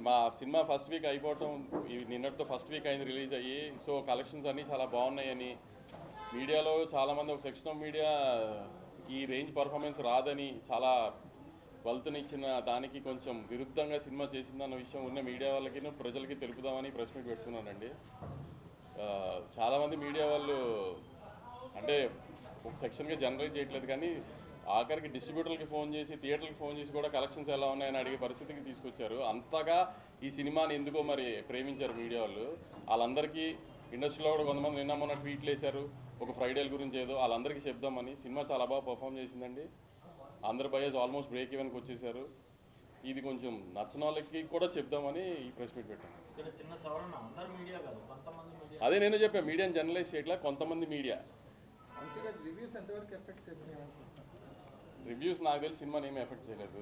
మా cinema first week అయిపోవటం నిన్నటితో ఫస్ట్ వీక్ అయింది రిలీజ్ అయ్యి. సో కలెక్షన్స్ అన్నీ చాలా బాగున్నాయని మీడియాలో చాలామంది, ఒక సెక్షన్ ఆఫ్ మీడియా ఈ రేంజ్ పర్ఫార్మెన్స్ రాదని చాలా వల్తనిచ్చిన దానికి కొంచెం విరుద్ధంగా సినిమా చేసిందన్న విషయం ఉన్న మీడియా వాళ్ళకి ప్రజలకి తెలుపుదామని ప్రెస్ మీట్ పెట్టుకున్నానండి. చాలామంది మీడియా వాళ్ళు అంటే ఒక సెక్షన్గా జనరేట్ చేయట్లేదు, కానీ ఆఖరికి డిస్ట్రిబ్యూటర్లకి ఫోన్ చేసి థియేటర్కి ఫోన్ చేసి కూడా కలెక్షన్స్ ఎలా ఉన్నాయని అడిగే పరిస్థితికి తీసుకొచ్చారు. అంతగా ఈ సినిమాని ఎందుకో మరి ప్రేమించారు మీడియా వాళ్ళు. వాళ్ళందరికీ ఇండస్ట్రీలో కూడా కొంతమంది నిన్న మొన్న ట్వీట్లు వేశారు ఒక ఫ్రైడేల గురించి ఏదో, వాళ్ళందరికీ చెప్దామని. సినిమా చాలా బాగా పర్ఫామ్ చేసిందండి. అందరి బయస్ ఆల్మోస్ట్ బ్రేక్ ఈవెన్కి వచ్చేసారు. ఇది కొంచెం నచ్చిన వాళ్ళకి కూడా చెప్దామని ఈ ప్రెస్ మీట్ పెట్టాను. అదే నేను చెప్పాను, మీడియాని జర్నలైజ్ చేయట్లా, కొంతమంది మీడియా. రివ్యూస్ నాకు తెలిసి సినిమాని ఏమీ ఎఫెక్ట్ చేయలేదు.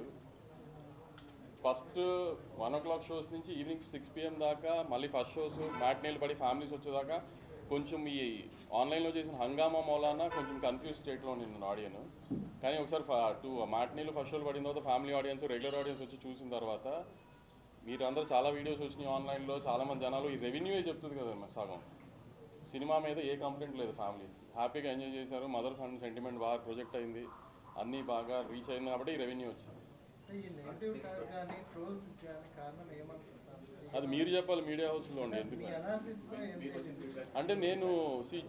ఫస్ట్ 1 o'clock షోస్ నుంచి ఈవినింగ్ 6 PM దాకా, మళ్ళీ ఫస్ట్ షోస్ మ్యాట్నీలు పడి ఫ్యామిలీస్ వచ్చేదాకా కొంచెం ఈ ఆన్లైన్లో చేసిన హంగామా మూలాన కొంచెం కన్ఫ్యూజ్ స్టేట్లో నిన్న ఆడియన్. కానీ ఒకసారి మ్యాట్నీలు ఫస్ట్ షోలు పడిన తర్వాత ఫ్యామిలీ ఆడియన్స్, రెగ్యులర్ ఆడియన్స్ వచ్చి చూసిన తర్వాత మీరు అందరూ చాలా వీడియోస్ వచ్చినాయి ఆన్లైన్లో, చాలామంది జనాలు ఈ రెవెన్యూ చెప్తుంది కదా సగం. సినిమా మీద ఏ కంప్లైంట్ లేదు, ఫ్యామిలీస్ హ్యాపీగా ఎంజాయ్ చేశారు. మదర్స్ అండ్ సెంటిమెంట్ బాగా ప్రొజెక్ట్ అయింది, అన్నీ బాగా రీచ్ అయింది కాబట్టి ఈ రెవెన్యూ వచ్చింది. అది మీరు చెప్పాలి మీడియా హౌస్లో ఉండి. ఎందుకు అంటే నేను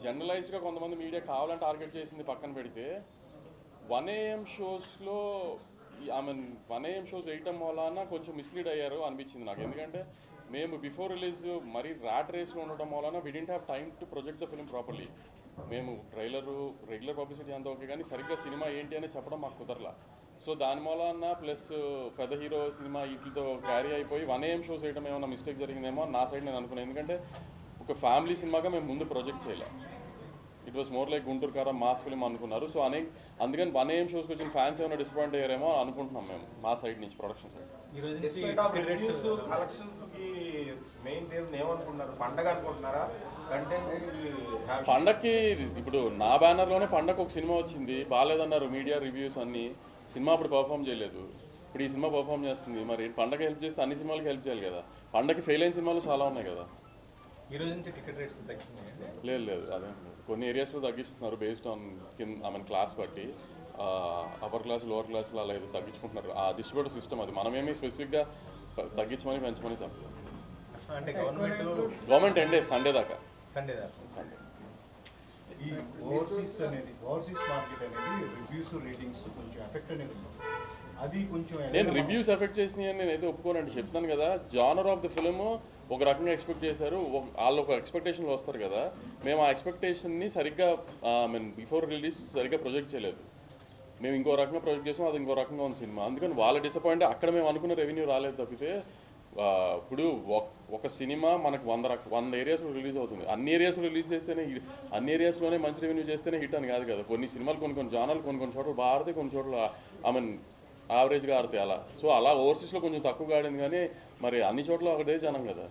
జనరలైజ్డ్గా కొంతమంది మీడియా కావాలని టార్గెట్ చేసింది పక్కన పెడితే 1 AM షోస్లో ఐ 1 AM షోస్ వేయటం వలన కొంచెం మిస్లీడ్ అయ్యారు అనిపించింది నాకు. ఎందుకంటే మేము బిఫోర్ రిలీజ్ మరీ ర్యాట్ రేస్లో ఉండటం వలన we didn't have time to project the film properly. మేము ట్రైలరు రెగ్యులర్ పబ్లిసిటీ అంతా ఓకే, కానీ సరిగ్గా సినిమా ఏంటి అని చెప్పడం మాకు కుదరలా. సో దాని మూలన ప్లస్ పెద్ద హీరో సినిమా వీటితో క్యారీ అయిపోయి 1 AM షోస్ వేయడం ఏమైనా మిస్టేక్ జరిగిందేమో నా సైడ్ నేను అనుకున్నాను. ఎందుకంటే ఒక ఫ్యామిలీ సినిమాగా మేము ముందు ప్రొజెక్ట్ చేయలే. It was more like Guntur కారా మాస్ ఫిల్మ్ అనుకున్నారు. సో అందుకని 1 AM షోస్కి వచ్చిన ఫ్యాన్స్ ఏమైనా డిసప్పాయింట్ అయ్యారేమో అనుకుంటున్నాం మేము మా సైడ్ నుంచి, ప్రొడక్షన్ సైడ్. పండక్కి ఇప్పుడు నా బ్యానర్లోనే పండగ ఒక సినిమా వచ్చింది, బాగాలేదన్నారు మీడియా రివ్యూస్ అన్నీ. సినిమా అప్పుడు పర్ఫామ్ చేయలేదు, ఇప్పుడు ఈ సినిమా పర్ఫామ్ చేస్తుంది. మరి పండగ హెల్ప్ చేస్తే అన్ని సినిమాలకి హెల్ప్ చేయాలి కదా. పండగకి ఫెయిల్ అయిన సినిమాలు చాలా ఉన్నాయి కదా. లేదు లేదు అదే కొన్ని ఏరియాస్లో తగ్గిస్తున్నారు బేస్డ్ ఆన్ క్లాస్ బట్టి. అప్పర్ క్లాస్ లోవర్ క్లాస్లో అలా ఏదో తగ్గించుకుంటున్నారు. ఆ డిస్ట్రిబ్యూటర్ సిస్టమ్ అది. మనమేమి స్పెసిఫిక్గా తగ్గించమని పెంచమని చెప్పలేదు. గవర్నమెంట్ ఎండ్ సండే దాకా. సండే ఈ ఓవర్సీస్ మార్కెట్ అనేది రివ్యూస్ రేటింగ్స్ కొంచెం ఎఫెక్ట్ అనేది ఉంది. అది కొంచెం నేను రివ్యూస్ ఎఫెక్ట్ చేసినాయని నేనైతే ఒప్పుకోనండి. చెప్తాను కదా, జానర్ ఆఫ్ ద ఫిల్మ్ ఒక రకంగా ఎక్స్పెక్ట్ చేశారు, వాళ్ళు ఒక ఎక్స్పెక్టేషన్లో వస్తారు కదా. మేము ఆ ఎక్స్పెక్టేషన్ని సరిగ్గా బిఫోర్ రిలీజ్ సరిగ్గా ప్రొజెక్ట్ చేయలేదు. మేము ఇంకో రకంగా ప్రొజెక్ట్ చేసాం, అది ఇంకో రకంగా ఉంది సినిమా. అందుకని వాళ్ళ డిసప్పాయింట్. అక్కడ మేము అనుకున్న రెవెన్యూ రాలేదు తప్పితే. ఇప్పుడు ఒక సినిమా మనకు 100 ఏరియాస్లో రిలీజ్ అవుతుంది. అన్ని ఏరియాస్లో రిలీజ్ చేస్తేనే, అన్ని ఏరియాస్లోనే మంచి రెవెన్యూ చేస్తేనే హిట్ అని కాదు కదా. కొన్ని సినిమాలు కొన్ని జానర్లు కొన్ని చోట్ల బాగా ఆడితే, కొన్ని చోట్ల యావరేజ్గా ఆడితే అలా. సో అలా ఓవర్సీస్లో కొంచెం తక్కువగా ఆడింది, కానీ మరి అన్ని చోట్ల ఒకటే జనం కదా.